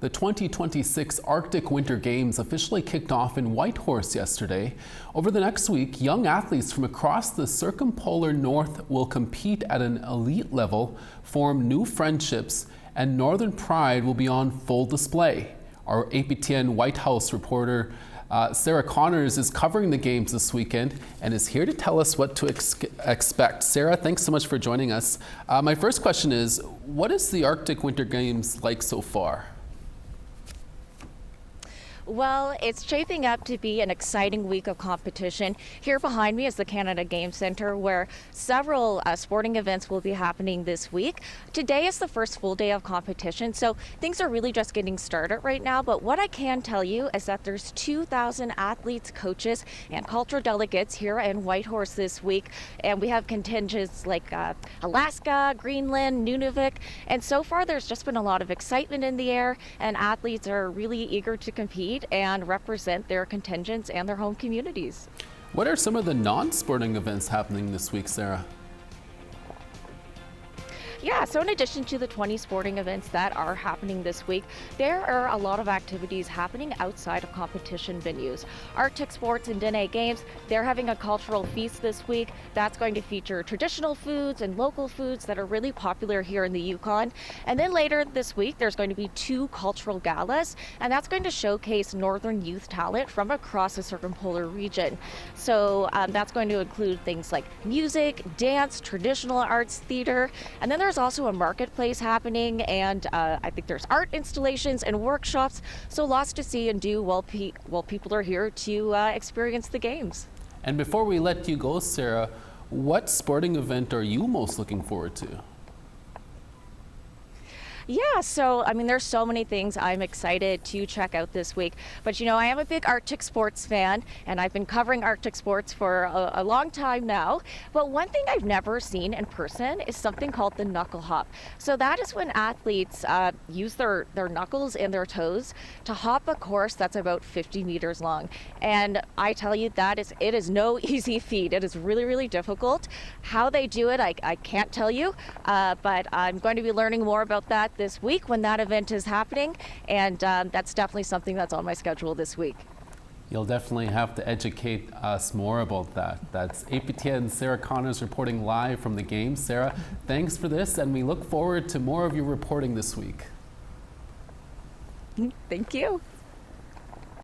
The 2026 Arctic Winter Games officially kicked off in Whitehorse yesterday. Over the next week, young athletes from across the circumpolar north will compete at an elite level, form new friendships, and Northern pride will be on full display. Our APTN White House reporter Sara Connors is covering the games this weekend and is here to tell us what to expect. Sara, thanks so much for joining us. My first question is, what is the Arctic Winter Games like so far? Well, it's shaping up to be an exciting week of competition. Here behind me is the Canada Game Centre, where several sporting events will be happening this week. Today is the first full day of competition, so things are really just getting started right now. But what I can tell you is that there's 2,000 athletes, coaches, and cultural delegates here in Whitehorse this week. And we have contingents like Alaska, Greenland, Nunavik. And so far, there's just been a lot of excitement in the air, and athletes are really eager to compete and represent their contingents and their home communities. What are some of the non-sporting events happening this week, Sara? Yeah, so in addition to the 20 sporting events that are happening this week, there are a lot of activities happening outside of competition venues. Arctic Sports and Dene Games, they're having a cultural feast this week. That's going to feature traditional foods and local foods that are really popular here in the Yukon. And then later this week, there's going to be 2 cultural galas, and that's going to showcase Northern youth talent from across the circumpolar region. So that's going to include things like music, dance, traditional arts, theater, and then there's also a marketplace happening, and I think there's art installations and workshops, so lots to see and do while people are here to experience the games. And before we let you go, Sara, what sporting event are you most looking forward to? Yeah, so I mean, there's so many things I'm excited to check out this week. But you know, I am a big Arctic sports fan, and I've been covering Arctic sports for a long time now. But one thing I've never seen in person is something called the knuckle hop. So that is when athletes use their knuckles and their toes to hop a course that's about 50 meters long. And I tell you, it is no easy feat. It is really, really difficult. How they do it, I can't tell you, but I'm going to be learning more about that this week when that event is happening, and that's definitely something that's on my schedule this week. You'll definitely have to educate us more about that. That's APTN Sara Connors reporting live from the games. Sara, thanks for this, and we look forward to more of your reporting this week. Thank you.